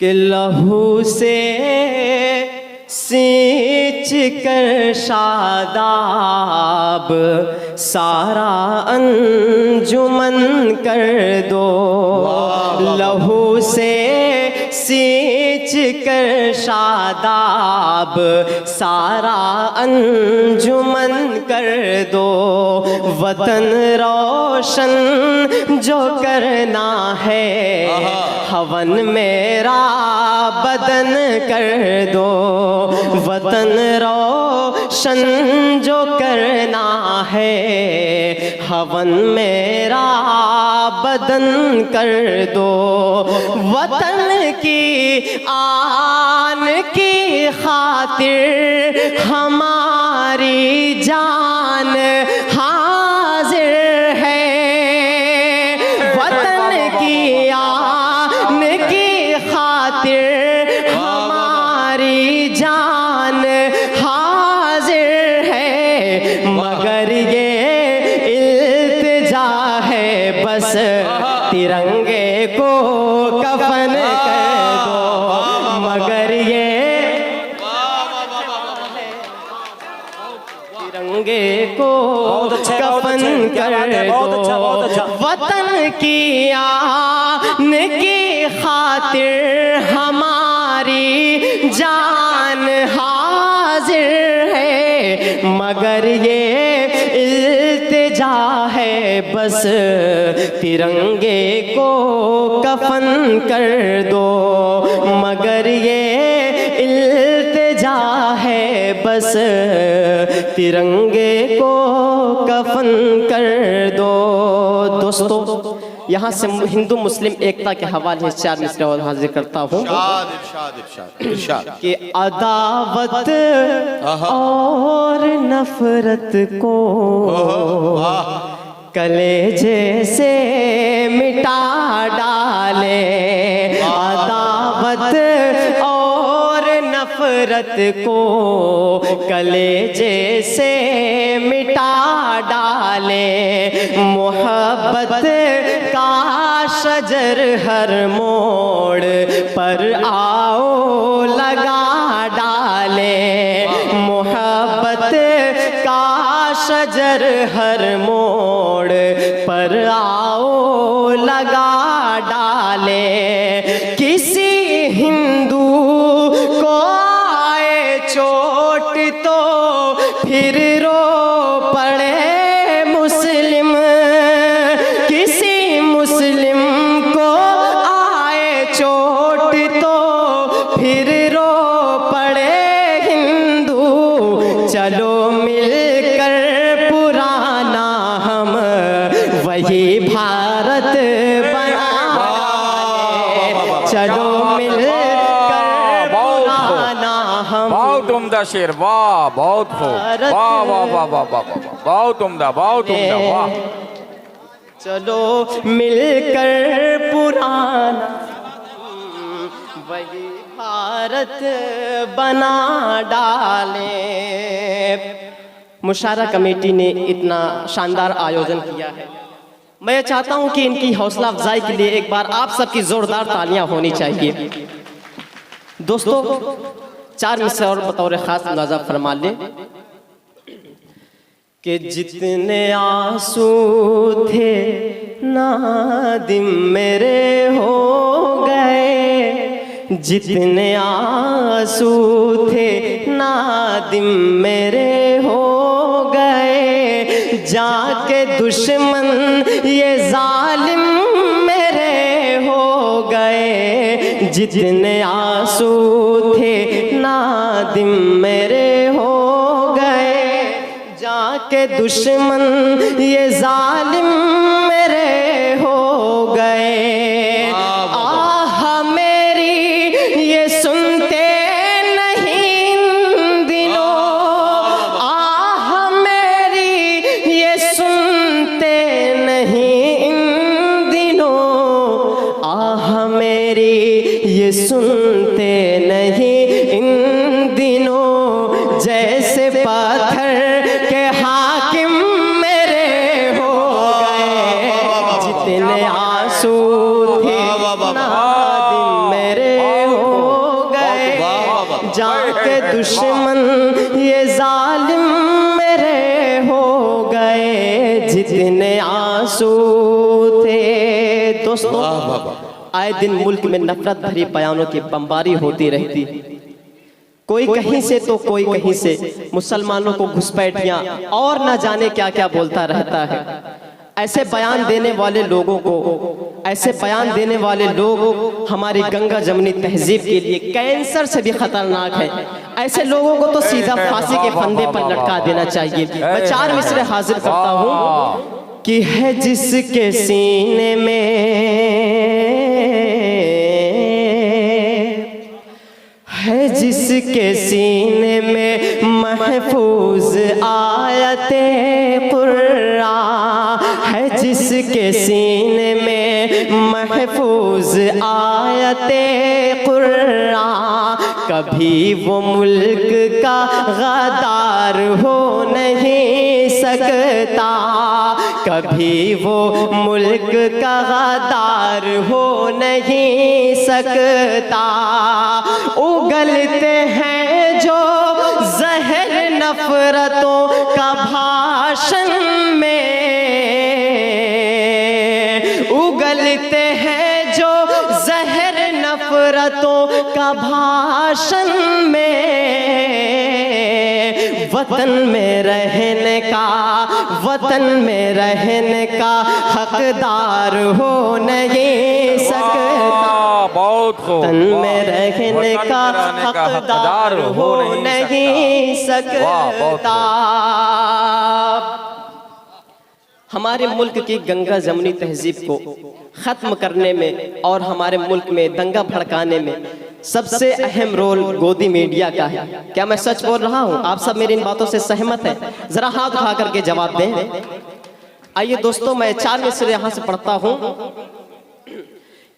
कि लहू से सींच कर शादाब सारा अंजुमन कर दो। लहू से सींच कर शादाब सारा अंजुमन कर दो। वतन रोशन जो करना है हवन मेरा बदन कर दो। वतन रोशन जो करना है हवन मेरा बदन कर दो। वतन की आन की खातिर हमारी जान हाजिर है। वतन की आन की खातिर हमारी जान हाजिर है। मगर ये इल्तिजा है बस तिरंगे को कफन कर दो। मगर ये तिरंगे को कफन कर दो। वतन की आन की खातिर हमारी जान हाजिर है। मगर ये इल्तिजा है बस तिरंगे को कफन कर दो। मगर ये इल्तिजा है बस तिरंगे को कफन कर दो। दोस्तों, यहाँ से हिंदू मुस्लिम एकता के हवाले से 4 मिसरे और हाजिर करता हूँ कि अदावत और नफरत को कलेजे से मिटा डाले। अदावत और नफरत को कलेजे से मिटा डाले। मोहब्बत का शजर हर मोड़ पर आओ लगा डाले। मोहब्बत का शजर हर मोड़ पर आओ लगा डाले। किसी हिंदू को आए चोट तो फिर रो पड़े मुस्लिम। किसी मुस्लिम को आए चोट तो फिर रो पड़े हिंदू। चलो मिलकर पुराना हम वही भारत बना। चलो मिलकर पुराना हम। बहुत उम्दा शेर, वाह, बहुत खूब, वाह वाह वाह वाह वाह, बहुत उम्दा, बहुत उम्दा, वाह। चलो मिलकर पुराना वही भारत बना डाले। मुशायरा कमेटी ने इतना शानदार आयोजन किया है। मैं चाहता हूं कि इनकी हौसला अफजाई के लिए एक बार आप सबकी जोरदार तालियां होनी चाहिए। दोस्तों, 4 मिसरे और बतौर खास अंदाजा फरमा ले कि जितने आंसू थे नादिम मेरे हो गए। जितने आंसू थे नादिम मेरे हो गए। जाके दुश्मन ये जालिम मेरे हो गए। जितने आंसू थे नादिम मेरे हो गए। जाके दुश्मन ये जालिम मेरे हो गए। आह मेरी ये सुनते नहीं इन दिनों। आह मेरी ये सुनते नहीं इन दिनों। आह मेरी ये सुनते नहीं इन दिनों। जैसे पत्थर के हाकिम मेरे हो गए। जितने आंसू थे नादिम मेरे हो जाके दुश्मन ये जालिम मेरे हो गए जितने आंसू थे। दोस्तों, आए दिन मुल्क में नफरत भरी बयानों की बमबारी होती रहती, कोई कहीं से तो कोई कहीं से मुसलमानों को घुसपैठियां और न जाने क्या क्या बोलता रहता है। ऐसे बयान देने वाले लोगों को, ऐसे बयान देने वाले लोग हमारी गंगा जमुनी तहजीब के लिए कैंसर से भी खतरनाक है। ऐसे लोगों को तो सीधा फांसी के फंदे पर लटका देना चाहिए। मैं 4 मिसरे हाजिर करता हूँ कि है जिसके सीने में, है जिसके सीने में महफूज आयते कुरान, है जिसके सीने में महफूज आयते कुरान, कभी वो मुल्क का गद्दार हो नहीं सकता, कभी वो मुल्क का गद्दार हो नहीं सकता। उगलते हैं जो जहर नफरतों का भाषण में, उगलते हैं जो जहर नफरतों का भाषण में, वतन में रहने का, वतन में रहने का हकदार हो नहीं सकता, बहुत खूब, वतन में रहने का हकदार हो नहीं सकता। हमारे मुल्क की गंगा जमुनी तहजीब को ख़त्म करने में और हमारे मुल्क में दंगा भड़काने में सबसे अहम रोल गोदी मीडिया का है। क्या मैं सच बोल रहा हूँ? आप सब मेरी इन बातों से सहमत हैं? जरा हाथ उठा करके जवाब दें। आइए दोस्तों, मैं 4 मिसरे यहाँ से पढ़ता हूँ।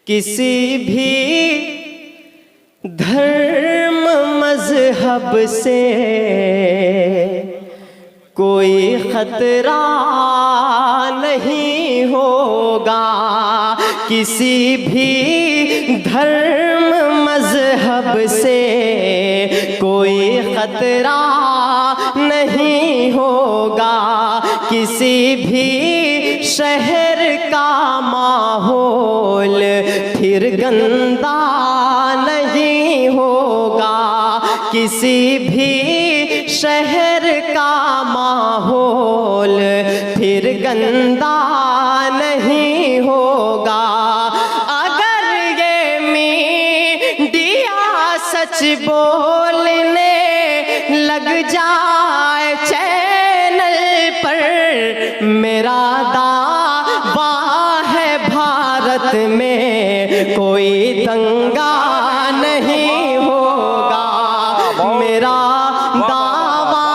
किसी भी धर्म मजहब से कोई खतरा नहीं होगा, किसी भी धर्म मजहब से कोई खतरा नहीं होगा, किसी भी शहर का माहौल फिर गंदा नहीं होगा, किसी भी शहर का माहौल फिर गंदा नहीं होगा। अगर ये मीडिया सच बोलने लग जाए चैनल पर, मेरा दावा है भारत में कोई दंगा नहीं होगा, मेरा दावा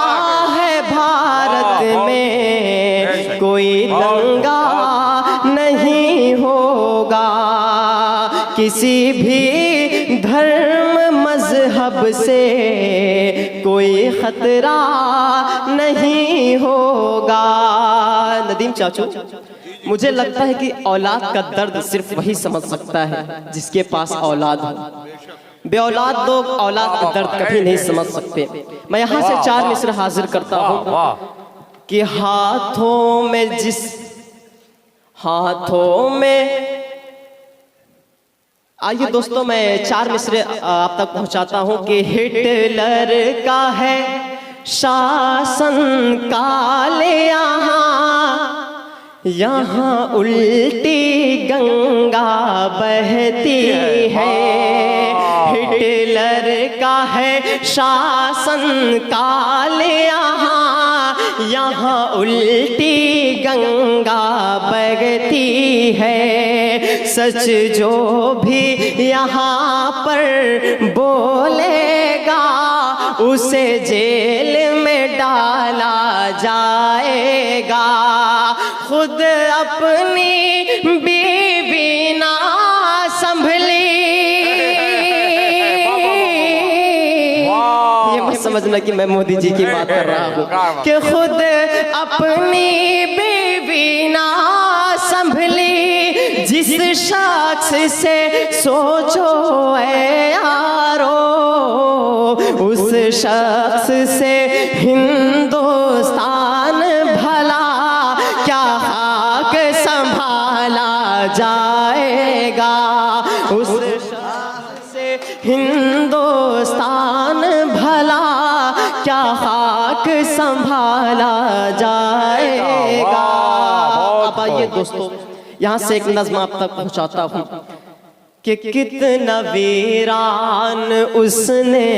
है भारत में कोई दंगा नहीं होगा, किसी भी धर्म मजहब से कोई खतरा नहीं होगा। नदीम चाचू, मुझे लगता है कि औलाद का दर्द सिर्फ वही समझ सकता है जिसके पास औलाद हो। बेऔलाद लोग औलाद का दर्द कभी नहीं समझ सकते। मैं यहाँ से 4 मिसरे हाजिर करता हूँ कि हाथों में जिस, हाथों में, आइए दोस्तों मैं 4 मिसरे आप तक पहुँचाता हूँ कि हिटलर का है शासन काले यहाँ उल्टी गंगा बहती है, हिटलर का है शासन काल यहाँ उल्टी गंगा बहती है, सच जो भी यहाँ पर बोलेगा उसे जेल में डाला जाएगा, खुद अपनी बीवी ना संभली, ये मत समझना कि मैं मोदी जी की बात कर रहा हूँ, कि खुद अपनी बीवी ना संभली, जिस शख्स से सोचो ऐ यारो उस शख्स से हिंदुस्तान भला क्या खाक संभाला जाएगा। उस शख्स से हिंदुस्तान भला क्या खाक संभाला जाएगा। अब आइए दोस्तों, यहाँ से एक नज़्म आप तक पहुँचाता हूँ कि कितना वीरान उसने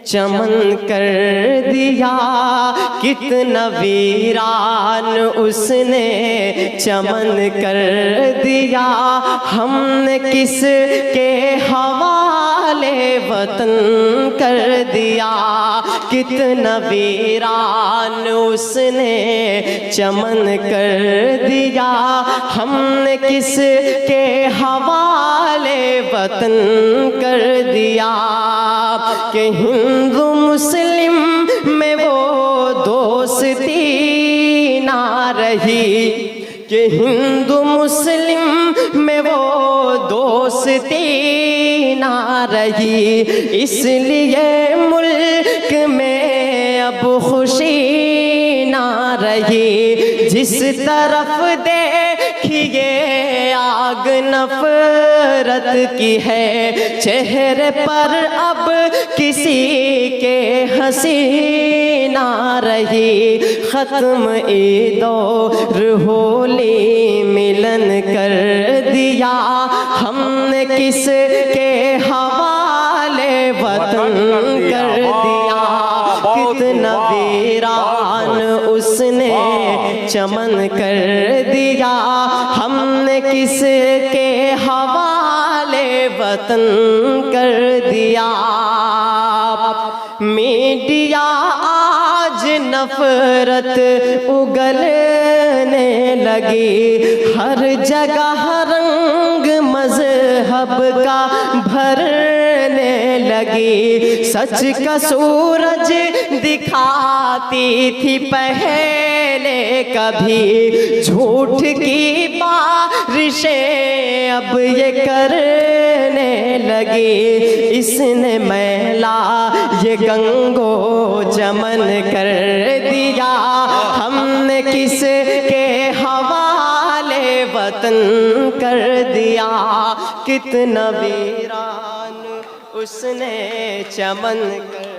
चमन कर दिया, कितना वीरान उसने चमन कर दिया। हमने किस के हवाले वतन कर दिया, कितना वीरान उसने चमन कर दिया। हमने किस के हवाले वतन कर दिया कि हिंदू मुस्लिम में वो दोस्ती ना रही, कि हिंदू मुस्लिम में वो दोस्ती ना रही। इसलिए मुल्क में अब खुशी ना रही। जिस तरफ देखिए आग नफरत की है, चेहरे पर अब किसी के हंसी ना रही। खत्म ईदो होली मिलन कर दिया, हमने किस के हवाले वतन कर दिया। कितना वीरान उसने चमन कर दिया, हमने किस के हवाले वतन कर दिया। मीडिया आज नफरत उगलने लगी, हर जगह रंग मजहब का भरने लगी। सच का सूरज दिखाती थी पहले कभी, झूठ की बारिशें अब ये करने लगी। इसने मैला ये गंगो जमन कर दिया, हमने किस के हवाले वतन कर दिया। कितना वीरान उसने चमन कर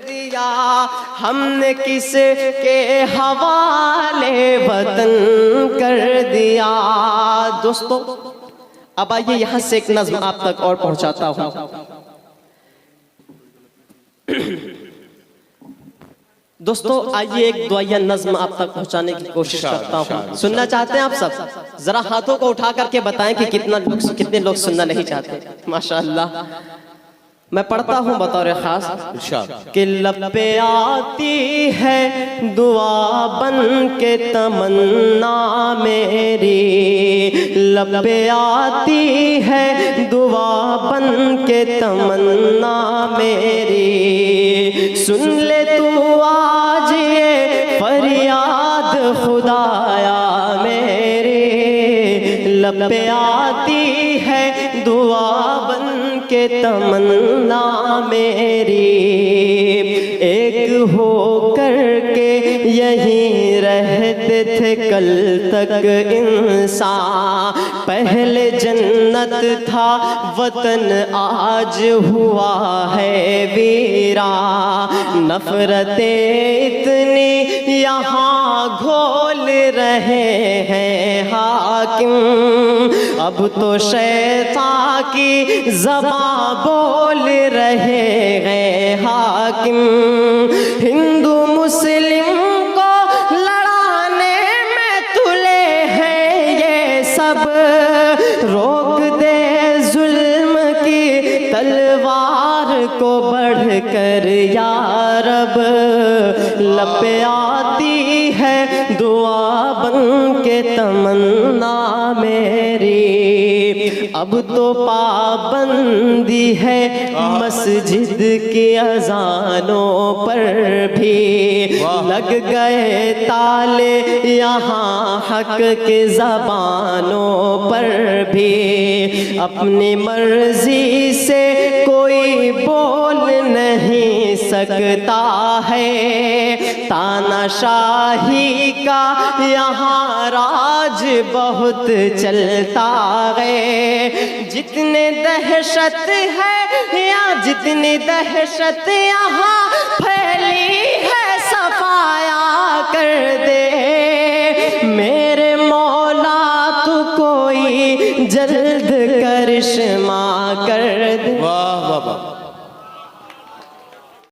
दिया, हमने किस के हवाले वतन कर दिया। दोस्तों अब आइए यहाँ से एक नज़्म आप तक और पहुँचाता हूँ। दोस्तों आइए एक दुआया नज़्म आप तक पहुंचाने की कोशिश करता हूँ। सुनना चाहते हैं आप सब? जरा हाथों को उठा करके बताएं कि कितने लोग सुनना नहीं चाहते। माशाअल्लाह। मैं पढ़ता हूँ बतौर खास कि लब पे आती है दुआ बन के तमन्ना मेरी, लब पे आती है दुआ बन के तमन्ना मेरी। सुन ले तू आज ये फरियाद खुदाया मेरी, लब पे आती है दुआ बन के तमन्ना मेरी। एक हो करके यहीं रहते थे कल तक इंसान, पहले जन्नत था वतन आज हुआ है वीरा। नफरतें इतनी यहाँ घोल रहे हैं हाकिम, अब तो शैतान की ज़बां बोल रहे हैं हाकिम। हिंदू मुस्लिम को लड़ाने में तुले हैं ये सब, रोक दे जुल्म की तलवार को बढ़कर या रब। लब पे आती है दुआ बन के तमन्ना मेरी, अब तो पाबंदी है मस्जिद की अजानों पर भी, लग गए ताले यहाँ हक के ज़बानों पर भी। अपनी मर्जी से कोई बोल नहीं सकता है। तानाशाही का यहाँ राज बहुत चलता है। जितने दहशत है या जितनी दहशत यहाँ फैली है, सफाया कर दे मेरे मौला, तू कोई जल्द करिश्मा कर दे। वाह वाह वाह।